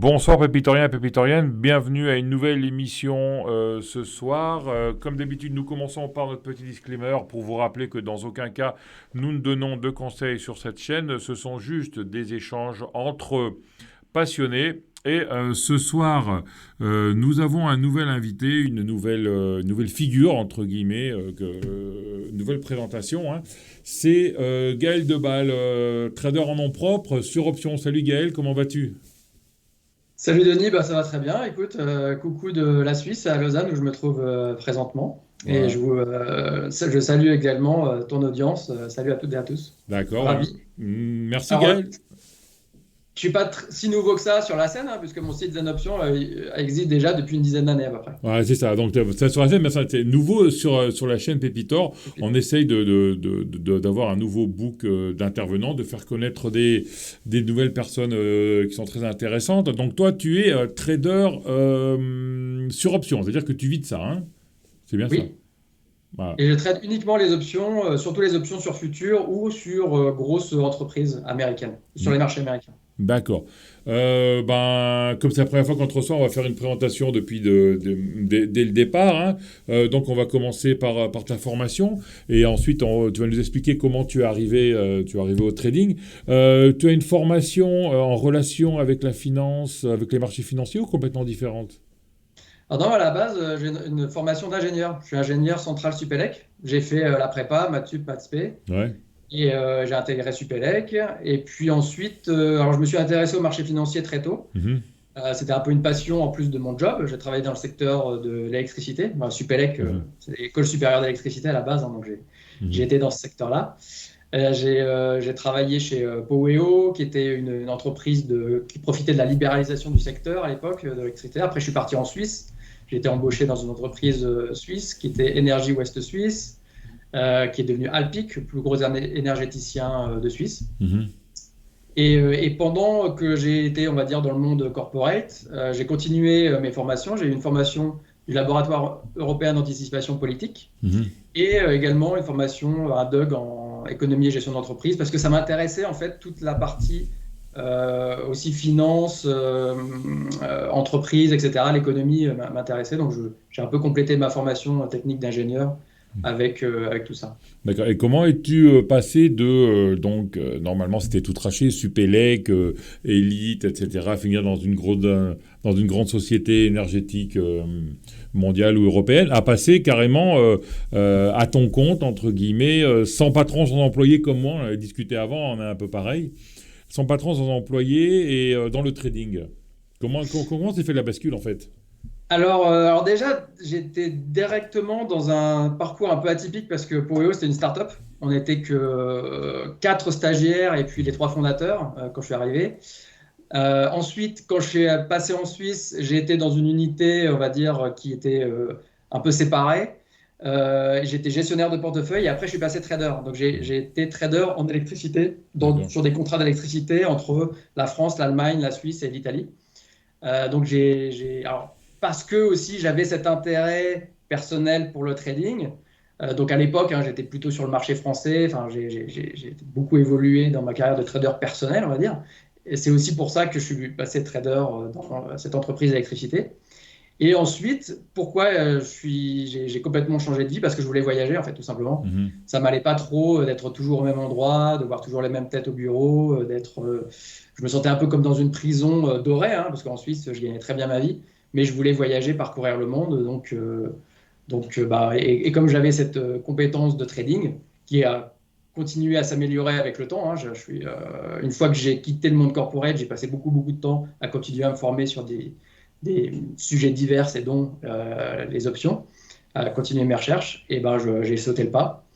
Bonsoir Pépitoriens et Pépitoriennes, bienvenue à une nouvelle émission ce soir. Comme d'habitude, nous commençons par notre petit disclaimer pour vous rappeler que dans aucun cas nous ne donnons de conseils sur cette chaîne. Ce sont juste des échanges entre passionnés. Et ce soir, nous avons un nouvel invité, une nouvelle figure, entre guillemets, nouvelle présentation, hein. C'est Gaël Debal, trader en nom propre sur Option. Salut Gaël, comment vas-tu? Salut Denis, bah ça va très bien. Écoute, coucou de la Suisse à Lausanne où je me trouve présentement. Et Voilà. je salue également ton audience. Salut à toutes et à tous. D'accord. Ravi. Merci Alors, Gaël. je suis pas si nouveau que ça sur la scène, hein, puisque mon site Zenoption existe déjà depuis une dizaine d'années à peu près. Ouais, c'est ça. Donc, ça sur la chaîne, mais ça, c'est nouveau sur la chaîne Pépitor. Et puis, On essaye d'avoir un nouveau book d'intervenants, de faire connaître des nouvelles personnes qui sont très intéressantes. Donc, toi, tu es trader sur option. C'est-à-dire que tu vis de ça, hein? C'est bien ça. oui, Voilà. et je traite uniquement les options, surtout les options sur futur ou sur grosses entreprises américaines, sur les marchés américains. D'accord. Comme c'est la première fois qu'on te reçoit, on va faire une présentation dès le départ, hein. Donc, on va commencer par ta formation et ensuite, tu vas nous expliquer comment tu es arrivé au trading. Tu as une formation en relation avec la finance, avec les marchés financiers ou complètement différente? Alors, non, à la base, j'ai une formation d'ingénieur. Je suis ingénieur central Supélec. J'ai fait la prépa, maths sup, maths spé. Ouais. Et j'ai intégré Supélec. Et puis ensuite, alors je me suis intéressé au marché financier très tôt. Mhm. C'était un peu une passion en plus de mon job. J'ai travaillé dans le secteur de l'électricité. Supélec, Mhm. c'est l'école supérieure d'électricité à la base, hein, donc j'ai Mhm. été dans ce secteur-là. J'ai travaillé chez Poweo, qui était une entreprise qui profitait de la libéralisation du secteur à l'époque de l'électricité. Après, je suis parti en Suisse. J'ai été embauché dans une entreprise suisse qui était Énergie Ouest Suisse, qui est devenu Alpic, le plus gros énergéticien de Suisse. Mhm. Et pendant que j'ai été, on va dire, dans le monde corporate, j'ai continué mes formations. J'ai eu une formation du laboratoire européen d'anticipation politique Mhm. et également une formation à DUG en économie et gestion d'entreprise parce que ça m'intéressait en fait toute la partie aussi finance, entreprise, etc. L'économie m'intéressait, donc j'ai un peu complété ma formation technique d'ingénieur avec tout ça. D'accord. Et comment es-tu passé normalement c'était tout traché, Supélec, Elite, etc., finir dans une grande société énergétique mondiale ou européenne, à passer carrément à ton compte, entre guillemets, sans patron, sans employé comme moi, on avait discuté avant, on est un peu pareil, sans patron, sans employé et dans le trading. Comment s'est fait la bascule en fait? Alors déjà, j'étais directement dans un parcours un peu atypique parce que pour EO, c'était une start-up. On n'était que quatre stagiaires et puis les trois fondateurs quand je suis arrivé. Ensuite, quand je suis passé en Suisse, j'ai été dans une unité, on va dire, qui était un peu séparée. J'étais gestionnaire de portefeuille et après, je suis passé trader. Donc, j'ai été trader en électricité, D'accord. sur des contrats d'électricité entre la France, l'Allemagne, la Suisse et l'Italie. Donc, alors, parce que aussi j'avais cet intérêt personnel pour le trading. Donc, à l'époque, hein, j'étais plutôt sur le marché français. Enfin, j'ai beaucoup évolué dans ma carrière de trader personnel, on va dire. Et c'est aussi pour ça que je suis passé trader dans cette entreprise d'électricité. Et ensuite, pourquoi j'ai complètement changé de vie? Parce que je voulais voyager, en fait, tout simplement. Mhm. Ça m'allait pas trop d'être toujours au même endroit, de voir toujours les mêmes têtes au bureau, je me sentais un peu comme dans une prison dorée, hein, parce qu'en Suisse, je gagnais très bien ma vie, mais je voulais voyager, parcourir le monde. Et comme j'avais cette compétence de trading qui a continué à s'améliorer avec le temps, hein, une fois que j'ai quitté le monde corporate, j'ai passé beaucoup, beaucoup de temps à continuer à me former sur des sujets divers et dont les options, à continuer mes recherches, et ben j'ai sauté le pas.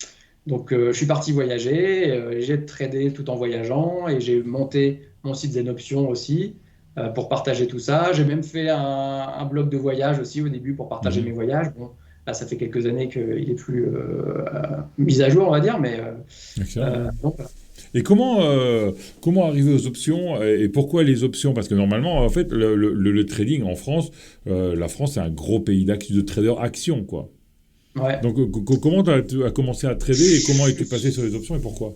Donc je suis parti voyager, j'ai tradé tout en voyageant et j'ai monté mon site Zenoption aussi pour partager tout ça. J'ai même fait un blog de voyage aussi au début pour partager mes Mhm. voyages. Bon, là, ça fait quelques années qu'il est plus mis à jour, on va dire, mais Excellent. donc, voilà. Et comment arriver aux options et pourquoi les options? Parce que normalement, en fait, le trading en France, la France, c'est un gros pays de traders actions, quoi. Ouais. Donc, comment tu as commencé à trader et comment es-tu passé sur les options et pourquoi?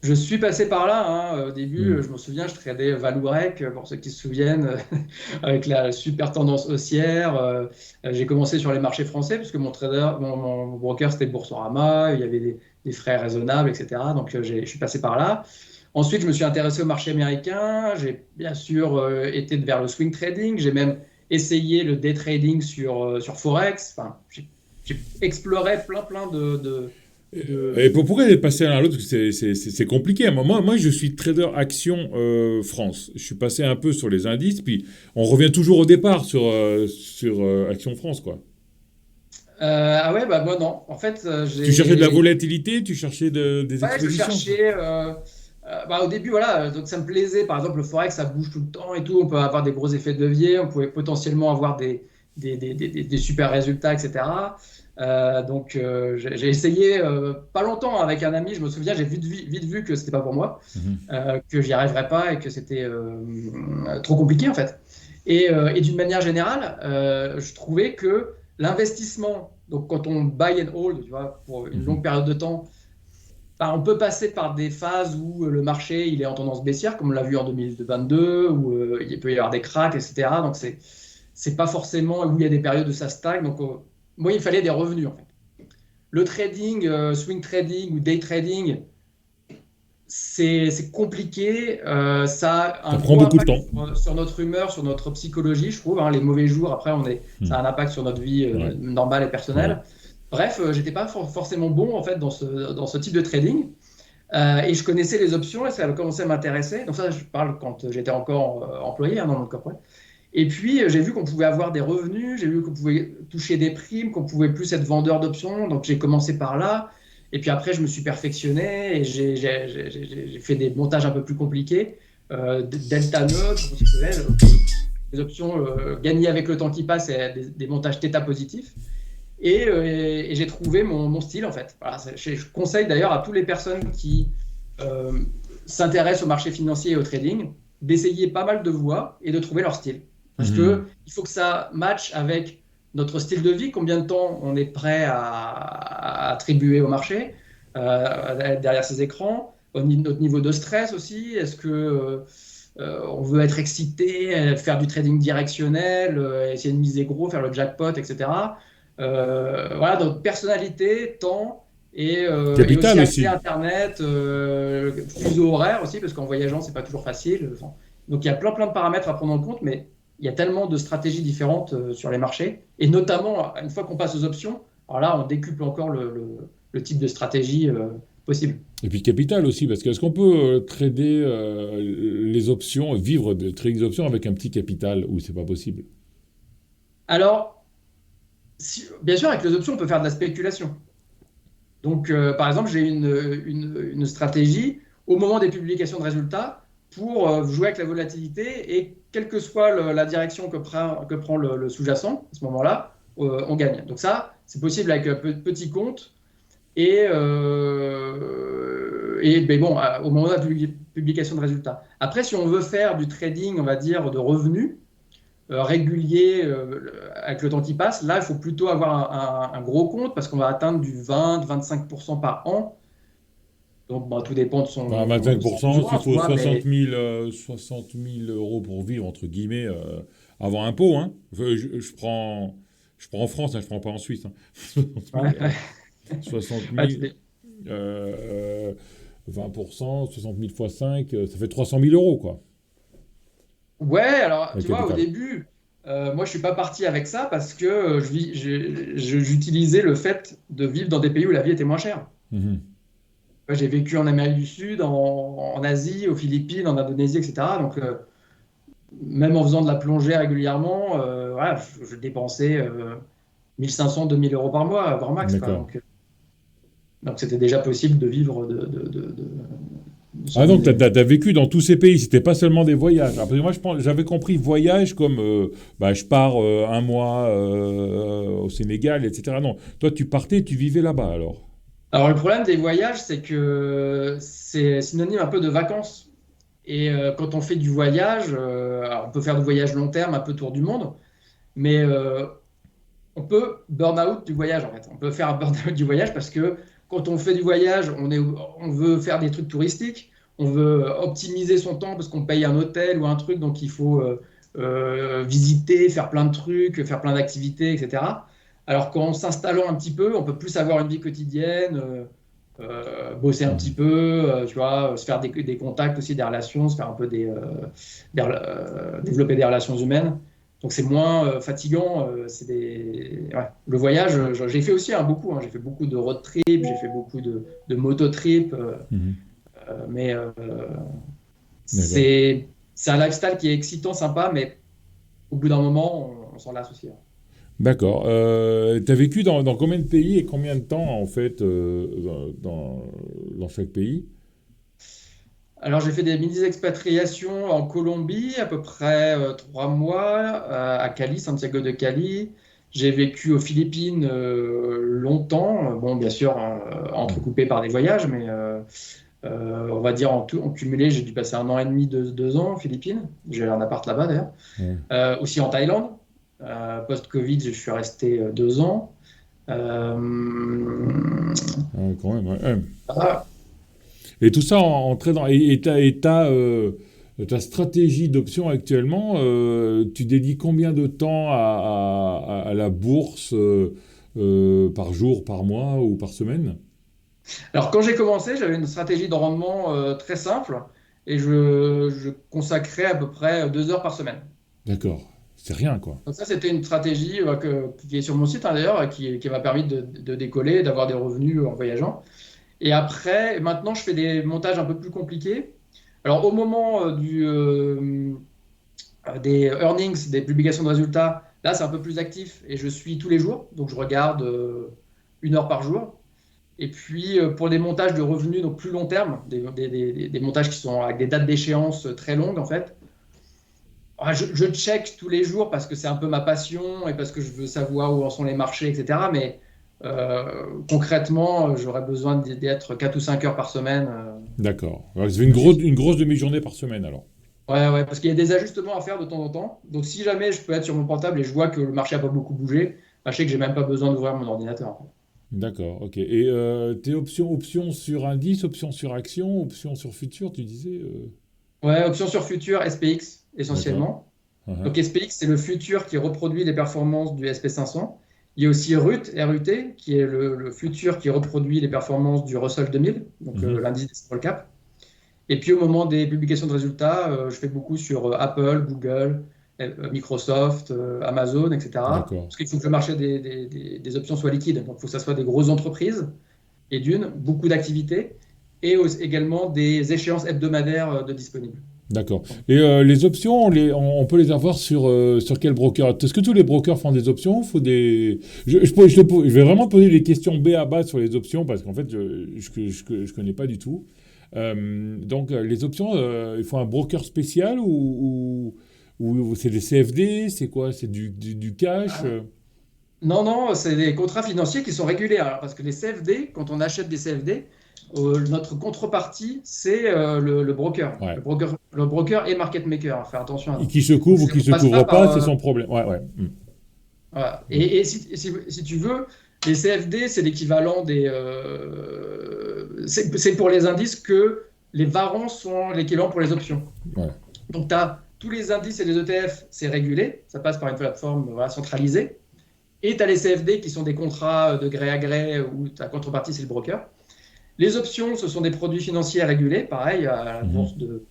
Je suis passé par là, hein. Au début, Hmm. je me souviens, je tradais Valourec, pour ceux qui se souviennent, avec la super tendance haussière. J'ai commencé sur les marchés français, puisque mon broker, c'était Boursorama, il y avait des frais raisonnables, etc. Donc, je suis passé par là. Ensuite, je me suis intéressé au marché américain. J'ai bien sûr été vers le swing trading. J'ai même essayé le day trading sur Forex. Enfin, j'ai exploré plein Et de, pourquoi elle est passée l'un à l'autre? Parce que c'est compliqué. Moi, je suis trader action France. Je suis passé un peu sur les indices, puis on revient toujours au départ sur Action France, quoi. Ah ouais, bah moi non. En fait, Tu cherchais de la volatilité, tu cherchais des ouais, je expositions. cherchais. Bah, au début, voilà, donc ça me plaisait. Par exemple, le forex, ça bouge tout le temps et tout. On peut avoir des gros effets de levier. On pouvait potentiellement avoir des super résultats, etc. J'ai essayé pas longtemps avec un ami. Je me souviens, j'ai vite vu que c'était pas pour moi, Mhm. que j'y arriverais pas et que c'était trop compliqué en fait. Et d'une manière générale, je trouvais que l'investissement, donc quand on buy and hold, tu vois, pour une longue Mhm. période de temps, bah, on peut passer par des phases où le marché il est en tendance baissière, comme on l'a vu en 2022, où il peut y avoir des cracks, etc. Donc c'est pas forcément où il y a des périodes où ça stagne. Donc moi, il fallait des revenus en fait. Le trading, swing trading ou day trading, c'est compliqué. Ça a Ça un prend gros beaucoup de impact temps. sur notre humeur, sur notre psychologie, je trouve, hein. Les mauvais jours, après, ça a Mhm. un impact sur notre vie Ouais, normale et ouais. personnelle. Bref, j'étais pas forcément bon en fait dans ce type de trading. Et je connaissais les options et ça a commencé à m'intéresser. Donc ça, je parle quand j'étais encore employé, hein, dans mon corporate. Et puis, j'ai vu qu'on pouvait avoir des revenus, j'ai vu qu'on pouvait toucher des primes, qu'on pouvait plus être vendeur d'options. Donc, j'ai commencé par là. Et puis après, je me suis perfectionné et j'ai fait des montages un peu plus compliqués. Delta neutre, pour ceux qui connaissent, des options gagnées avec le temps qui passe et des montages θ positifs. Et j'ai trouvé mon style, en fait. Voilà, je conseille d'ailleurs à toutes les personnes qui euh, s'intéressent au marché financier et au trading d'essayer pas mal de voies et de trouver leur style. Parce Mhm. que il faut que ça matche avec notre style de vie, combien de temps on est prêt à attribuer au marché, derrière ces écrans, notre niveau de stress aussi, est-ce que on veut être excité, faire du trading directionnel, essayer de miser gros, faire le jackpot, etc. Voilà, donc personnalité, temps et aussi Capital accès à aussi. Internet, fuseau horaire aussi, parce qu'en voyageant, c'est pas toujours facile. Enfin, donc il y a plein de paramètres à prendre en compte, mais il y a tellement de stratégies différentes sur les marchés, et notamment une fois qu'on passe aux options, alors là, on décuple encore le type de stratégie possible. Et puis capital aussi, parce que est-ce qu'on peut trader les options, vivre de trading des options avec un petit capital ou c'est pas possible? Alors, bien sûr, avec les options, on peut faire de la spéculation. Donc, par exemple, j'ai une stratégie au moment des publications de résultats pour jouer avec la volatilité et quelle que soit la direction que prend le sous-jacent, à ce moment-là, on gagne. Donc ça, c'est possible avec un petit compte et ben bon, au moment de la publication de résultats. Après, si on veut faire du trading, on va dire, de revenus, régulier avec le temps qui passe, là, il faut plutôt avoir un gros compte parce qu'on va atteindre du 20-25% par an. Donc, bon, tout dépend de Enfin, son 25%, besoin, s'il tu faut vois, 60 mais 000, 60 000 euros pour vivre, entre guillemets, avant impôt, hein. Je prends en France, hein, je prends pas en Suisse, hein. 60 000, ouais, 60 ouais, 000 euh, 20%, 60 000 fois 5, ça fait 300 000 euros, quoi, ouais, alors, le tu vois, au capital. début, moi, je suis pas parti avec ça parce que j'utilisais le fait de vivre dans des pays où la vie était moins chère. Mhm. J'ai vécu en Amérique du Sud, en Asie, aux Philippines, en Indonésie, etc. Donc, même en faisant de la plongée régulièrement, voilà, je dépensais 1500, 2000 euros par mois, voire max, quoi. D'accord. Donc c'était déjà possible de vivre de Ah donc, son. t'as vécu dans tous ces pays, c'était pas seulement des voyages. Après, moi, j'avais compris voyage comme bah, je pars un mois au Sénégal, etc. Non, toi, tu partais, tu vivais là-bas alors. Alors le problème des voyages, c'est que c'est synonyme un peu de vacances. Et quand on fait du voyage, alors on peut faire du voyage long terme, un peu tour du monde, mais on peut burn out du voyage en fait. On peut faire un burn out du voyage parce que quand on fait du voyage, on veut faire des trucs touristiques, on veut optimiser son temps parce qu'on paye un hôtel ou un truc, donc il faut visiter, faire plein de trucs, faire plein d'activités, etc. Alors qu'en s'installant un petit peu, on peut plus avoir une vie quotidienne, bosser un petit Mhm. peu, tu vois, se faire des contacts aussi, des relations, se faire un peu développer des relations humaines. Donc c'est moins fatigant. Ouais. Le voyage, j'ai fait aussi beaucoup. J'ai fait beaucoup de road trip, j'ai fait beaucoup de moto trip, Mhm. mais D'accord. c'est un lifestyle qui est excitant, sympa, mais au bout d'un moment, on s'en lasse aussi, hein. D'accord. Tu as vécu dans combien de pays et combien de temps, en fait, dans chaque pays? Alors, j'ai fait des mini-expatriations en Colombie, à peu près 3 mois, à Cali, Santiago de Cali. J'ai vécu aux Philippines longtemps, bon, bien sûr, hein, Mhm. entrecoupé par des voyages, mais on va dire en tout, en cumulé, j'ai dû passer 1 an et demi, 2 ans aux Philippines. J'ai un appart là-bas d'ailleurs. Ouais. Aussi en Thaïlande. Post-Covid, je suis resté 2 ans. Euh, Ah ouais, quand même, ouais. Ouais. ah, Et tout ça en très ta stratégie d'option actuellement, tu dédies combien de temps à la bourse par jour, par mois ou par semaine? Alors, quand j'ai commencé, j'avais une stratégie de rendement très simple et je consacrais à peu près 2 heures par semaine. D'accord. C'est rien, quoi. Donc ça, c'était une stratégie qui est sur mon site, hein, d'ailleurs, qui m'a permis de décoller, d'avoir des revenus en voyageant. Et après, maintenant, je fais des montages un peu plus compliqués. Alors, au moment des earnings, des publications de résultats, là, c'est un peu plus actif et je suis tous les jours. Donc, je regarde 1 heure par jour. Et puis, pour les montages de revenus donc plus long terme, des montages qui sont avec des dates d'échéance très longues, en fait, je check tous les jours parce que c'est un peu ma passion et parce que je veux savoir où en sont les marchés, etc. Mais concrètement, j'aurais besoin d'être 4 ou 5 heures par semaine D'accord. Ouais, ça fait dessus. une grosse demi-journée par semaine, alors. Ouais, ouais, parce qu'il y a des ajustements à faire de temps en temps. Donc, si jamais je peux être sur mon portable et je vois que le marché n'a pas beaucoup bougé, bah, je sais que j'ai même pas besoin d'ouvrir mon ordinateur, en fait. D'accord, ok. Et tes options sur indice, options sur action, options sur futur, tu disais Ouais, option sur futur, SPX D'accord. essentiellement. Uh-huh. Donc SPX, c'est le futur qui reproduit les performances du SP500. Il y a aussi RUT, qui est le futur qui reproduit les performances du Russell 2000, donc Mhm. l'indice des small cap. Et puis au moment des publications de résultats, je fais beaucoup sur Apple, Google, Microsoft, Amazon, etc. D'accord. Parce qu'il faut que le marché des options soit liquide. Donc il faut que ce soit des grosses entreprises, et beaucoup d'activités, et également des échéances hebdomadaires de disponibles. D'accord. Et les options, on peut les avoir sur quel broker? Est-ce que tous les brokers font des options? Faut des... je vais vraiment te poser des questions B à bas sur les options parce qu'en fait, je connais pas du tout. Donc, les options, il faut un broker spécial ou c'est des CFD? C'est quoi? C'est du cash? Non, non, c'est des contrats financiers qui sont régulés. Alors, parce que les CFD, quand on achète des CFD, notre contrepartie, c'est le broker. Ouais. Le broker et market maker. Faire attention à Et ça. qui se Donc, couvre ou qui on se passe pas couvre par. pas, c'est son problème. Ouais, ouais. Voilà. Mm. Et si tu veux, les CFD, c'est l'équivalent des. C'est pour les indices que les varants sont l'équivalent pour les options. Ouais. Donc, tu as tous les indices et les ETF, c'est régulé. Ça passe par une plateforme voilà, centralisée. Et tu as les CFD qui sont des contrats de gré à gré où ta contrepartie, c'est le broker. Les options, ce sont des produits financiers régulés, pareil, à la Mhm. bourse de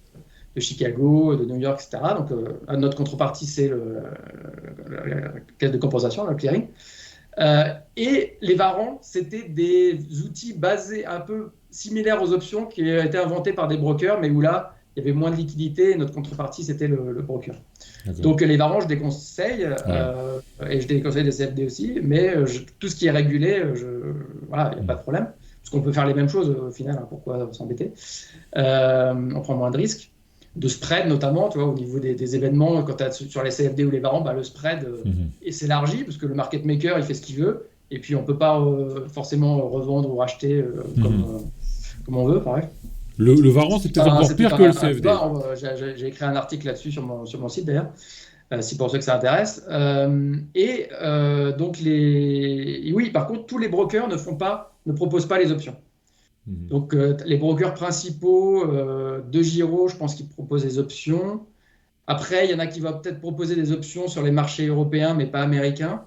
Chicago, de New York, etc. Donc, notre contrepartie, c'est la caisse de compensation, le clearing. Et les varants, c'était des outils basés un peu similaires aux options qui ont été inventés par des brokers, mais où là, il y avait moins de liquidité et notre contrepartie, c'était le broker. D'accord. Donc les varants, je déconseille, Ouais. et je déconseille des CFD aussi, mais tout ce qui est régulé, voilà, il n'y a pas Mm. de problème, parce qu'on peut faire les mêmes choses au final, hein, pourquoi s'embêter. On prend moins de risques, de spread notamment, tu vois, au niveau des événements, quand tu as sur les CFD ou les varants, bah, le spread Mhm. s'élargit, parce que le market maker, il fait ce qu'il veut, et puis on ne peut pas forcément revendre ou racheter Mhm. comme on veut, pareil. Le Varan, c'est peut-être encore C'est tout pire que le un débat, CFD. hein. J'ai écrit un article là-dessus sur mon site d'ailleurs. si pour ceux que ça intéresse. Donc, oui, par contre, tous les brokers ne proposent pas les options. Donc, les brokers principaux de Giro, je pense qu'ils proposent des options. Après, il y en a qui vont peut-être proposer des options sur les marchés européens, mais pas américains.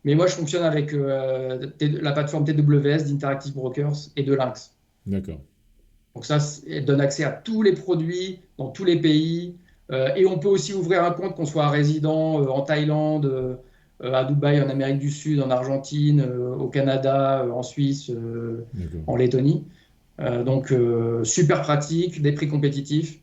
Mais moi, je fonctionne avec la plateforme TWS d'Interactive Brokers et de Lynx. D'accord. Donc ça donne accès à tous les produits dans tous les pays. Et on peut aussi ouvrir un compte, qu'on soit résident en Thaïlande, à Dubaï, en Amérique du Sud, en Argentine, au Canada, en Suisse, en Lettonie. Donc super pratique, des prix compétitifs.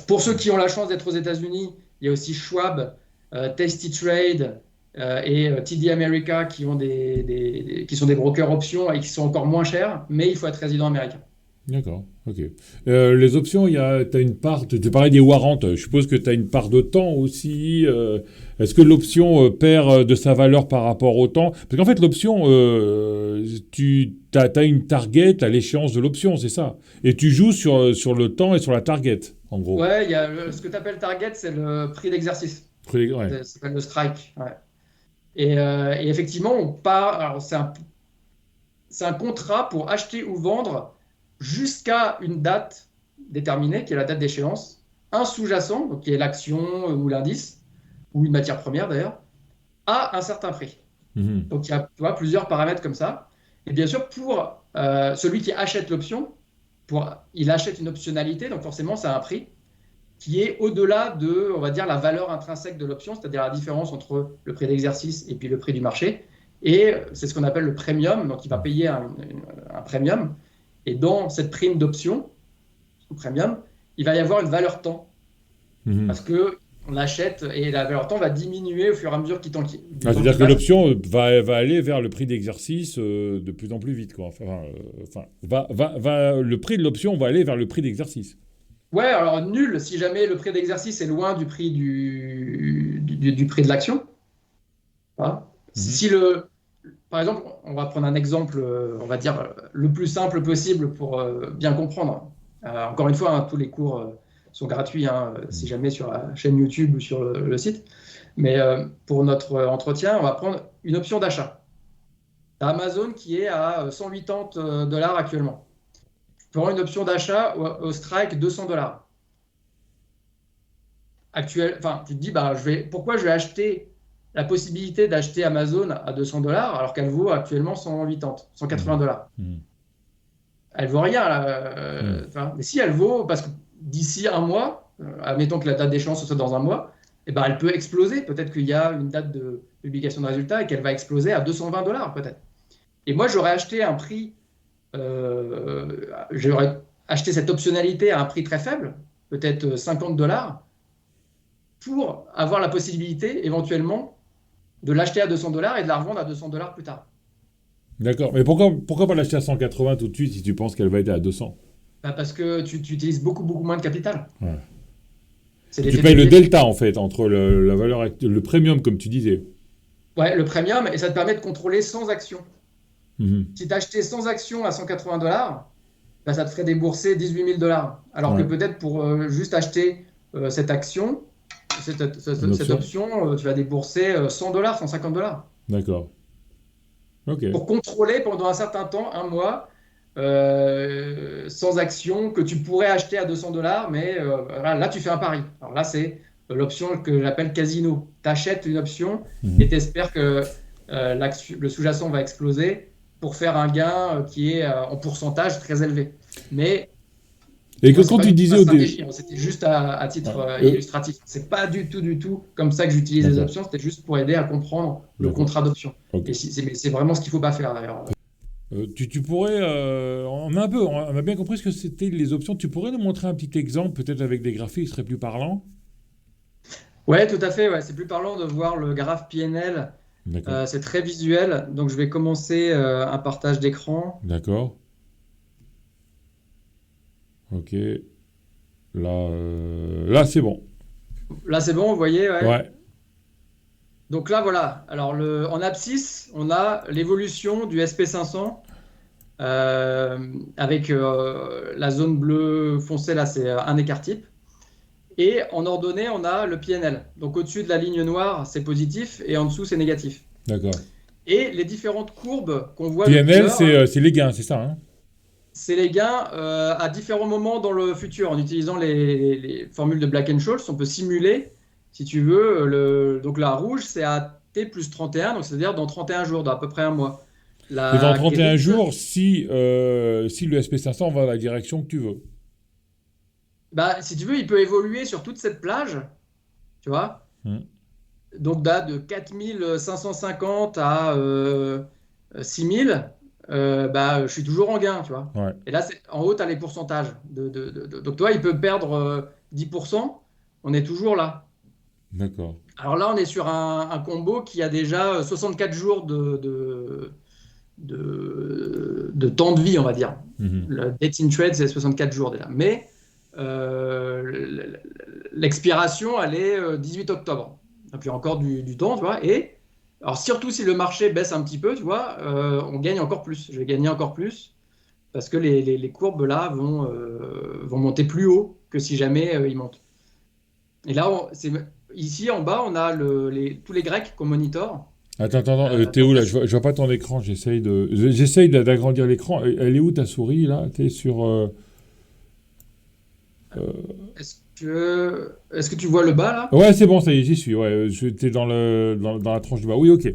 Pour ceux qui ont la chance d'être aux États-Unis, il y a aussi Schwab, Tasty Trade et TD America qui sont des brokers options et qui sont encore moins chers, mais il faut être résident américain. D'accord, ok. Les options, tu as une part, tu parlais des warrants, je suppose que tu as une part de temps aussi. Est-ce que l'option perd de sa valeur par rapport au temps? Parce qu'en fait, l'option, tu as une target à l'échéance de l'option, c'est ça. Et tu joues sur le temps et sur la target, en gros. Ouais, ce que tu appelles target, c'est le prix d'exercice. Ouais. Ça s'appelle le strike. Ouais. Et effectivement, on part. Alors, c'est un contrat pour acheter ou vendre jusqu'à une date déterminée, qui est la date d'échéance, un sous-jacent, donc qui est l'action ou l'indice, ou une matière première d'ailleurs, à un certain prix. Donc il y a plusieurs paramètres comme ça. Et bien sûr, pour celui qui achète l'option, il achète une optionnalité, donc forcément, ça a un prix qui est au-delà de, on va dire, la valeur intrinsèque de l'option, c'est-à-dire la différence entre le prix d'exercice et puis le prix du marché. Et c'est ce qu'on appelle le premium, donc il va payer un premium. Et dans cette prime d'option, ou premium, il va y avoir une valeur temps. Parce qu'on l'achète et la valeur temps va diminuer au fur et à mesure qu'il c'est-à-dire que l'option va aller vers le prix d'exercice de plus en plus vite, quoi. Le prix de l'option va aller vers le prix d'exercice. Ouais, alors nul si jamais le prix d'exercice est loin du prix du prix de l'action. Voilà. Par exemple, on va prendre un exemple, on va dire, le plus simple possible pour bien comprendre. Encore une fois, tous les cours sont gratuits, si jamais sur la chaîne YouTube ou sur le site. Mais pour notre entretien, on va prendre une option d'achat. Amazon qui est à 180 $ actuellement. Tu prends une option d'achat au strike $200. Enfin, tu te dis, pourquoi je vais acheter la possibilité d'acheter Amazon à 200 $ alors qu'elle vaut actuellement 180 $. Elle vaut rien. Mais si elle vaut, parce que d'ici un mois, admettons que la date d'échéance soit dans un mois, elle peut exploser. Peut-être qu'il y a une date de publication de résultats et qu'elle va exploser à 220 $ peut-être. Et moi, j'aurais acheté un prix, j'aurais acheté cette optionnalité à un prix très faible, peut-être 50 $, pour avoir la possibilité éventuellement de l'acheter à 200 $ et de la revendre à 200 $ plus tard. D'accord. Mais pourquoi pas l'acheter à 180 tout de suite si tu penses qu'elle va être à 200? Parce que tu utilises beaucoup moins de capital. Ouais. Tu payes le delta, en fait, entre la valeur actuelle, le premium, comme tu disais. Ouais, le premium, et ça te permet de contrôler sans action. Si tu achetais sans action à 180 $, ça te ferait débourser 18 000 $. Alors que peut-être pour juste acheter cette action, cette option, tu vas débourser 100 $, 150 $. D'accord. Ok. Pour contrôler pendant un certain temps, un mois, sans action, que tu pourrais acheter à 200 $, mais là, tu fais un pari. Alors là, c'est l'option que j'appelle casino. Tu achètes une option et tu espères que le sous-jacent va exploser pour faire un gain qui est en pourcentage très élevé. Mais et que quand tu disais au début, c'était juste à titre illustratif. C'est pas du tout comme ça que j'utilise les options. C'était juste pour aider à comprendre le contrat d'option. Okay. Mais c'est vraiment ce qu'il faut pas faire d'ailleurs. Tu pourrais, on a bien compris ce que c'était les options. Tu pourrais nous montrer un petit exemple, peut-être avec des graphiques, ce serait plus parlant. Ouais, tout à fait. Ouais. C'est plus parlant de voir le graphe PNL. C'est très visuel. Donc je vais commencer un partage d'écran. D'accord. Ok. Là c'est bon. Là c'est bon, vous voyez, ouais. Donc là voilà. Alors en abscisse, on a l'évolution du SP500 avec la zone bleue foncée là, c'est un écart type. Et en ordonnée, on a le PNL. Donc au-dessus de la ligne noire, c'est positif et en dessous, c'est négatif. D'accord. Et les différentes courbes qu'on voit de PNL, couleur, c'est les gains, c'est ça, hein? c'est les gains à différents moments dans le futur. En utilisant les formules de Black and Scholes, on peut simuler, si tu veux, donc la rouge, c'est à T plus 31, donc c'est-à-dire dans 31 jours, dans à peu près un mois. Et dans La 31 grise, jours, si le SP500 va dans la direction que tu veux. bah, si tu veux, il peut évoluer sur toute cette plage, tu vois. Hmm. Donc de 4550 à 6000, bah, je suis toujours en gain, tu vois. Ouais, Et là, en haut, tu as les pourcentages. Donc toi, il peut perdre 10%, on est toujours là. d'accord. Alors là, on est sur un combo qui a déjà 64 jours de temps de vie, on va dire. Mhm. Le date in trade, c'est 64 jours déjà. Mais l'expiration, elle est 18 octobre. Et puis encore du temps, tu vois. Et alors, surtout si le marché baisse un petit peu, tu vois, on gagne encore plus. Je vais gagner encore plus parce que les courbes là vont monter plus haut que si jamais ils montent. Et là, ici en bas, on a tous les Grecs qu'on monitore. Attends, Donc Théo, là, je vois pas ton écran, j'essaye d'agrandir l'écran. Elle est où ta souris, là? T'es sur... euh, est-ce que tu vois le bas là? Ouais, c'est bon, ça y est, j'y suis. Ouais, j'étais dans la tranche du bas. Oui, ok.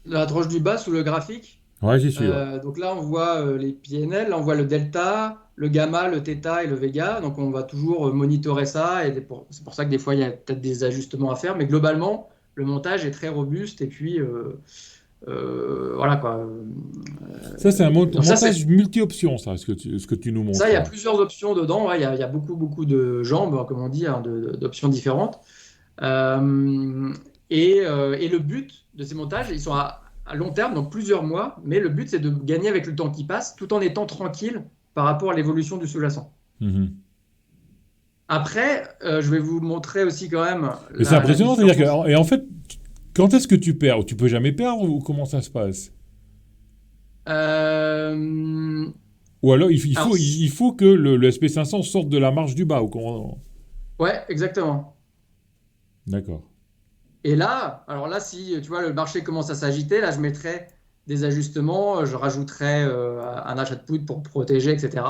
La tranche du bas sous le graphique. Ouais, j'y suis, ouais. Donc là, on voit les PNL, là, on voit le delta, le gamma, le θ et le vega. Donc on va toujours monitorer ça. Et c'est pour ça que des fois, il y a peut-être des ajustements à faire. Mais globalement, le montage est très robuste. Et puis, voilà quoi. Ça, c'est un Donc montage multi-options, ça, ce que tu nous ça, montres il y a là. plusieurs options dedans. Ouais, il y a beaucoup, beaucoup de jambes, comme on dit, hein, d'options différentes. Euh, et le but de ces montages, ils sont à long terme, donc plusieurs mois, mais le but, c'est de gagner avec le temps qui passe, tout en étant tranquille par rapport à l'évolution du sous-jacent. Mhm. Après, je vais vous montrer aussi quand même Mais c'est la impressionnant, c'est-à-dire différence. que, et en fait, quand est-ce que tu perds? Tu peux jamais perdre ou comment ça se passe? Euh, Ou alors, alors, il faut que le SP500 sorte de la marge du bas. Ou comment... ouais, exactement. D'accord. Et là, alors là, si tu vois, le marché commence à s'agiter, là, je mettrai des ajustements, je rajouterai un achat de poudre pour protéger, etc.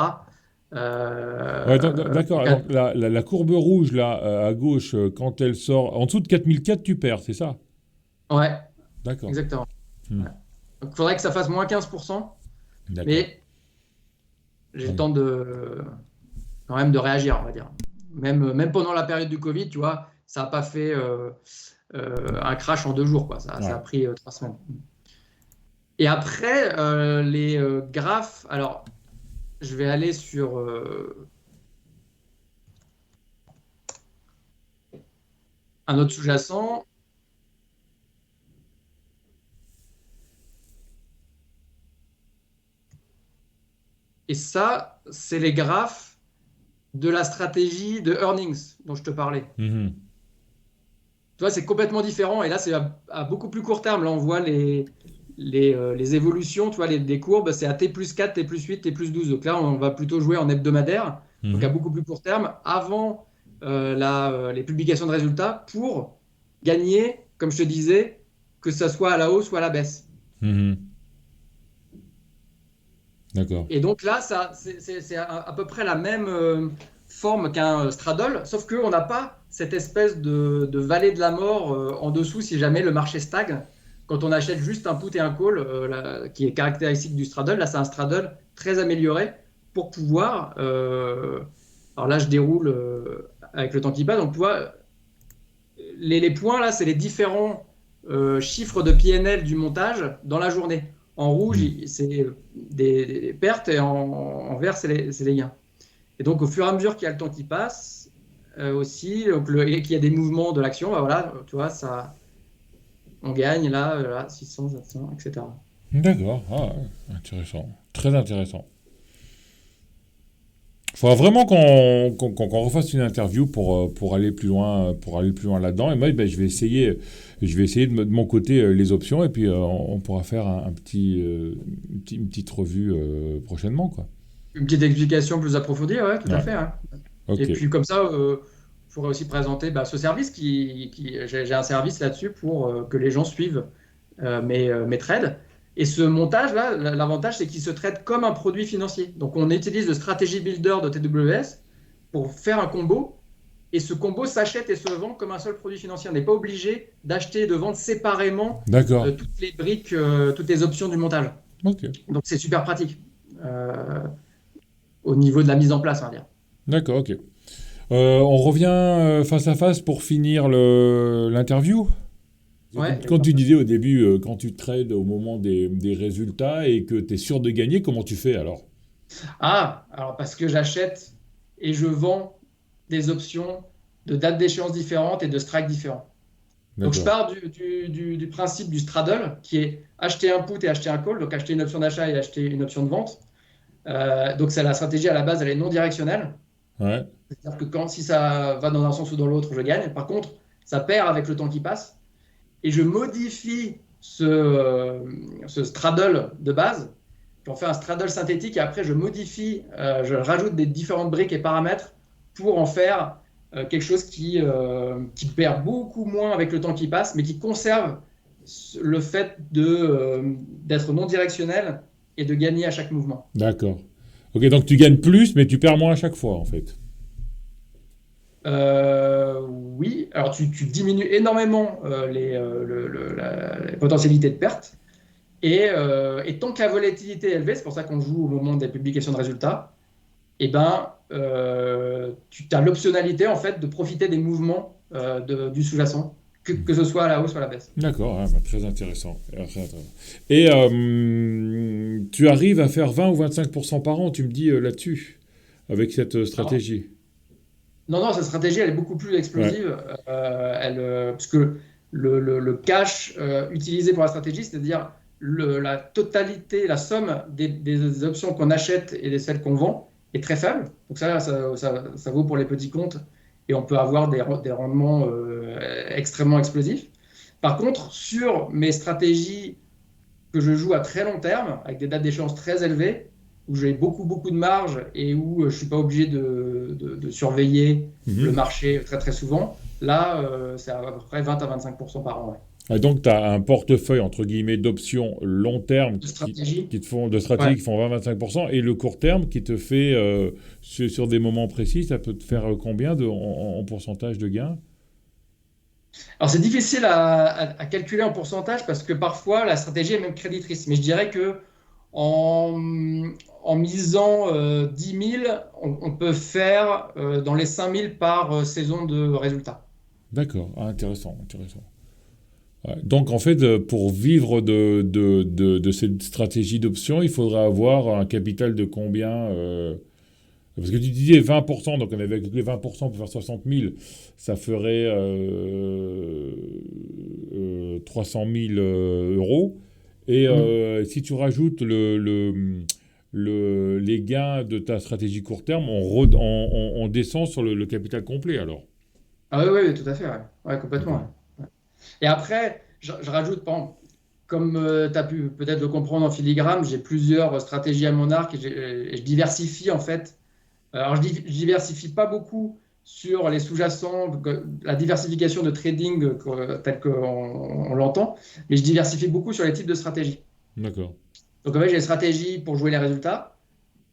Ouais, En d'accord. cas Donc, la courbe rouge, là, à gauche, quand elle sort, en dessous de 4004, tu perds, c'est ça? Ouais, D'accord. exactement. Hmm. Ouais. Donc, il faudrait que ça fasse moins 15%, D'accord. mais j'ai le Ouais. temps quand même de réagir, on va dire. Même pendant la période du Covid, tu vois, ça n'a pas fait un crash en 2 jours, quoi. Ça a Ouais. pris 3 semaines. Et après, les graphes, alors, je vais aller sur un autre sous-jacent. Et ça, c'est les graphes de la stratégie de earnings dont je te parlais. Mhm. Tu vois, c'est complètement différent. Et là, c'est à beaucoup plus court terme. Là, on voit les évolutions, tu vois, les courbes, c'est à T plus 4, T plus 8, T plus 12. Donc là, on va plutôt jouer en hebdomadaire, donc à Mhm. beaucoup plus court terme, avant les publications de résultats, pour gagner, comme je te disais, que ça soit à la hausse ou à la baisse. Mhm. D'accord. Et donc là, c'est à peu près la même forme qu'un straddle, sauf qu'on n'a pas cette espèce de vallée de la mort en dessous si jamais le marché stagne. Quand on achète juste un put et un call, qui est caractéristique du straddle, là c'est un straddle très amélioré pour pouvoir. Alors là, je déroule avec le temps qui passe. Donc, tu vois, les points là, c'est les différents chiffres de PNL du montage dans la journée. En rouge, Mhm. c'est des pertes et en vert, c'est les gains. Et donc, au fur et à mesure qu'il y a le temps qui passe, aussi, donc et qu'il y a des mouvements de l'action, bah voilà, tu vois, on gagne là 600, 700, etc. D'accord. Ah, ouais. Intéressant. Très intéressant. Il faudra vraiment qu'on refasse une interview pour aller plus loin là-dedans. Et moi, ben, je vais essayer de mon côté les options et puis on pourra faire une petite revue prochainement, quoi. Une petite explication plus approfondie, ouais, tout à Ouais. fait, hein. Ok. Et puis comme ça, pourrais aussi présenter ce service j'ai un service là-dessus pour que les gens suivent mes trades. Et ce montage-là, l'avantage, c'est qu'il se traite comme un produit financier. Donc, on utilise le Strategy Builder de TWS pour faire un combo. Et ce combo s'achète et se vend comme un seul produit financier. On n'est pas obligé d'acheter et de vendre séparément toutes les briques, toutes les options du montage. Okay. Donc, c'est super pratique au niveau de la mise en place, on va dire. D'accord, ok. On revient face à face pour finir l'interview. Ouais, quand tu disais au début, quand tu trades au moment des résultats et que tu es sûr de gagner, comment tu fais alors? Alors parce que j'achète et je vends des options de dates d'échéance différentes et de strikes différents. Donc je pars du principe du straddle, qui est acheter un put et acheter un call, donc acheter une option d'achat et acheter une option de vente. Donc c'est la stratégie à la base, elle est non directionnelle. Ouais. C'est-à-dire que si ça va dans un sens ou dans l'autre, je gagne. Par contre, ça perd avec le temps qui passe. Et je modifie ce straddle de base. J'en fais un straddle synthétique et après je modifie, je rajoute des différentes briques et paramètres pour en faire quelque chose qui perd beaucoup moins avec le temps qui passe, mais qui conserve le fait d'être non directionnel et de gagner à chaque mouvement. D'accord. Ok, donc tu gagnes plus, mais tu perds moins à chaque fois, en fait. Oui, alors tu diminues énormément les potentialités de perte. Et tant que la volatilité est élevée, c'est pour ça qu'on joue au moment des publications de résultats, tu as l'optionnalité en fait de profiter des mouvements du sous-jacent, que ce soit à la hausse ou à la baisse. D'accord, très intéressant. Et tu arrives à faire 20 ou 25% par an, tu me dis là-dessus, avec cette stratégie? Non, cette stratégie, elle est beaucoup plus explosive. Ouais. Parce que le cash utilisé pour la stratégie, c'est-à-dire la totalité, la somme des options qu'on achète et de celles qu'on vend est très faible. Donc ça vaut pour les petits comptes et on peut avoir des rendements extrêmement explosifs. Par contre, sur mes stratégies que je joue à très long terme, avec des dates d'échéance très élevées, où j'ai beaucoup de marge et où je ne suis pas obligé de surveiller le marché très très souvent, là, c'est à peu près 20 à 25% par an. Ouais. Ah, donc, tu as un portefeuille, entre guillemets, d'options long terme de stratégie qui te font 20-25%, et le court terme qui te fait, sur des moments précis, ça peut te faire combien en pourcentage de gain? Alors, c'est difficile à calculer en pourcentage parce que parfois, la stratégie est même créditrice. Mais je dirais que en misant 10 000, on peut faire dans les 5 000 par saison de résultats. D'accord, intéressant. Ouais. Donc, en fait, pour vivre de cette stratégie d'options, il faudra avoir un capital de combien parce que tu disais 20%, donc on avait calculé 20% pour faire 60 000, ça ferait 300 000 euros. Et si tu rajoutes les gains de ta stratégie court terme, on descend sur le capital complet alors. Ah oui, tout à fait, ouais, complètement. Ouais. Et après, je rajoute, comme tu as pu peut-être le comprendre en filigrane, j'ai plusieurs stratégies à mon arc et je diversifie en fait. Alors, je diversifie pas beaucoup sur les sous-jacents, la diversification de trading telle qu'on l'entend, mais je diversifie beaucoup sur les types de stratégies. D'accord. Donc, en fait, j'ai des stratégies pour jouer les résultats.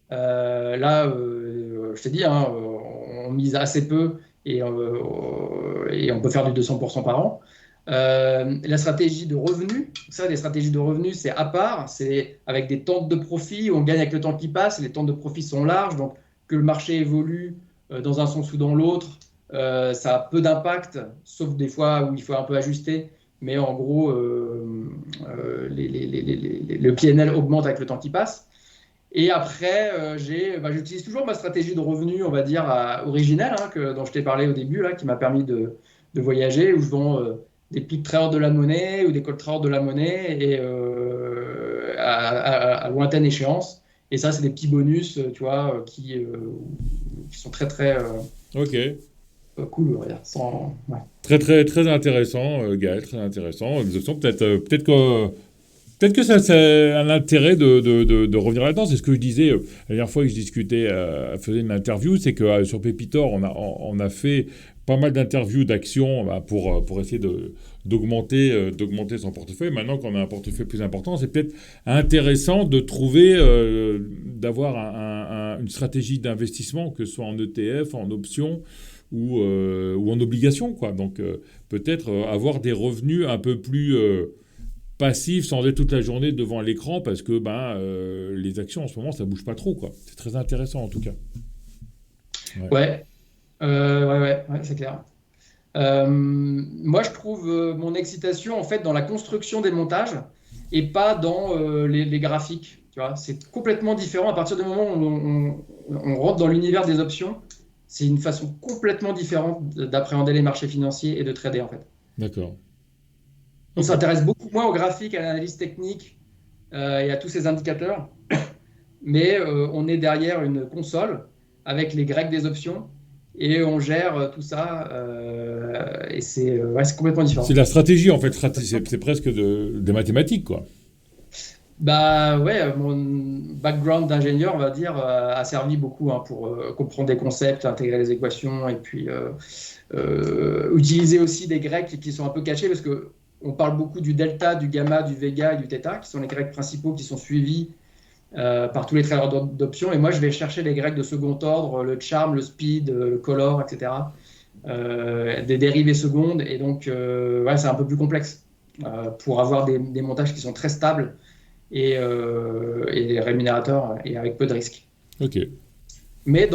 Je t'ai dit, on mise assez peu et on peut faire du 200% par an. La stratégie de revenus, les stratégies de revenus, c'est à part, c'est avec des tentes de profit où on gagne avec le temps qui passe, les tentes de profit sont larges, donc que le marché évolue dans un sens ou dans l'autre, ça a peu d'impact, sauf des fois où il faut un peu ajuster, mais en gros, le PNL augmente avec le temps qui passe. Et après, j'utilise toujours ma stratégie de revenu, on va dire, originelle, dont je t'ai parlé au début, là, qui m'a permis de voyager, où je vends des put traders de la monnaie ou des call traders de la monnaie et, à lointaine échéance. Et ça, c'est des petits bonus, tu vois, qui sont très, très cool, on va dire. Ouais. Très intéressant, Gaël, très intéressant. Peut-être que ça a un intérêt de revenir là-dedans. C'est ce que je disais la dernière fois que je discutais, faisais une interview, c'est que sur Pépitor, on a fait pas mal d'interviews, d'actions pour essayer d'augmenter son portefeuille. Maintenant qu'on a un portefeuille plus important, c'est peut-être intéressant de trouver, d'avoir une stratégie d'investissement, que ce soit en ETF, en options ou en obligations, quoi. Donc peut-être avoir des revenus un peu plus passifs sans être toute la journée devant l'écran parce que les actions en ce moment ça bouge pas trop, quoi. C'est très intéressant en tout cas. Ouais. Ouais, ouais, c'est clair. Moi, je trouve mon excitation en fait dans la construction des montages et pas dans les graphiques. Tu vois, c'est complètement différent. À partir du moment où on rentre dans l'univers des options, c'est une façon complètement différente d'appréhender les marchés financiers et de trader en fait. D'accord. On Ok. s'intéresse beaucoup moins aux graphiques, à l'analyse technique et à tous ces indicateurs, mais on est derrière une console avec les grecs des options et on gère tout ça et c'est complètement C'est différent. la stratégie en fait. C'est presque des mathématiques, quoi. Bah ouais, mon background d'ingénieur, on va dire, a servi beaucoup hein, pour comprendre des concepts, intégrer les équations et puis utiliser aussi des grecs qui sont un peu cachés parce que on parle beaucoup du delta, du gamma, du vega et du theta, qui sont les grecs principaux qui sont suivis par tous les traders d'options. Et moi, je vais chercher les grecs de second ordre, le charm, le speed, le color, etc. Des dérivées secondes. Et donc, ouais, c'est un peu plus complexe pour avoir des montages qui sont très stables et rémunérateurs et avec peu de risques. Ok. Mais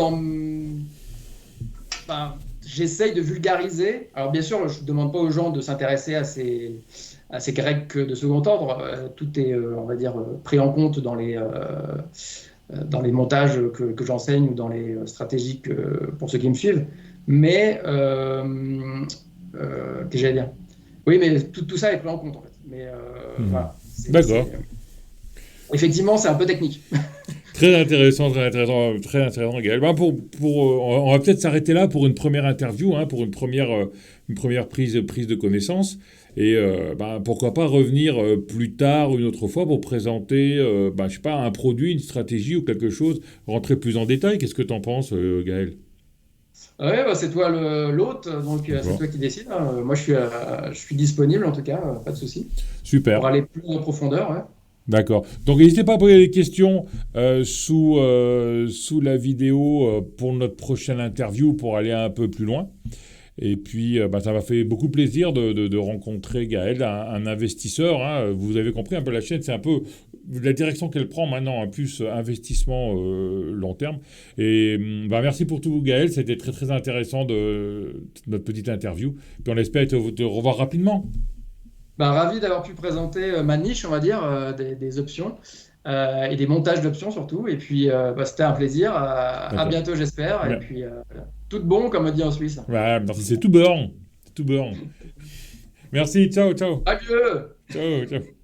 j'essaye de vulgariser. Alors, bien sûr, je ne demande pas aux gens de s'intéresser à ces grecs de second ordre. Tout est, on va dire, pris en compte dans les montages que j'enseigne ou dans les stratégies pour ceux qui me suivent. Mais, que j'allais dire. Oui, mais tout ça est pris en compte, en fait. Mais Mhm. voilà. D'accord. Effectivement, c'est un peu technique. Très intéressant, Gaël. On va peut-être s'arrêter là pour une première interview, hein, pour une première prise de connaissance. Et pourquoi pas revenir plus tard, une autre fois, pour présenter, je sais pas, un produit, une stratégie ou quelque chose, rentrer plus en détail. Qu'est-ce que tu en penses, Gaël? Ouais, bah, c'est toi l'hôte, donc c'est D'accord. toi qui décides, hein. Moi, je suis disponible en tout cas, pas de souci, pour Super. aller plus en profondeur. Ouais. D'accord. Donc n'hésitez pas à poser des questions sous la vidéo pour notre prochaine interview pour aller un peu plus loin. Et puis, ça m'a fait beaucoup plaisir de rencontrer Gaël, un investisseur, hein. Vous avez compris un peu la chaîne, c'est un peu la direction qu'elle prend maintenant, un plus investissement long terme. Et merci pour tout, Gaël. C'était très, très intéressant notre petite interview. Puis on espère te revoir rapidement. Bah, ravi d'avoir pu présenter ma niche, on va dire, des options et des montages d'options surtout. Et puis, c'était un plaisir. À D'accord. bientôt, j'espère. Et Ouais. puis, tout de bon, comme on dit en Suisse. Voilà, merci, c'est tout beurre. C'est tout beurre. Merci, ciao, ciao. Adieu! Ciao, ciao.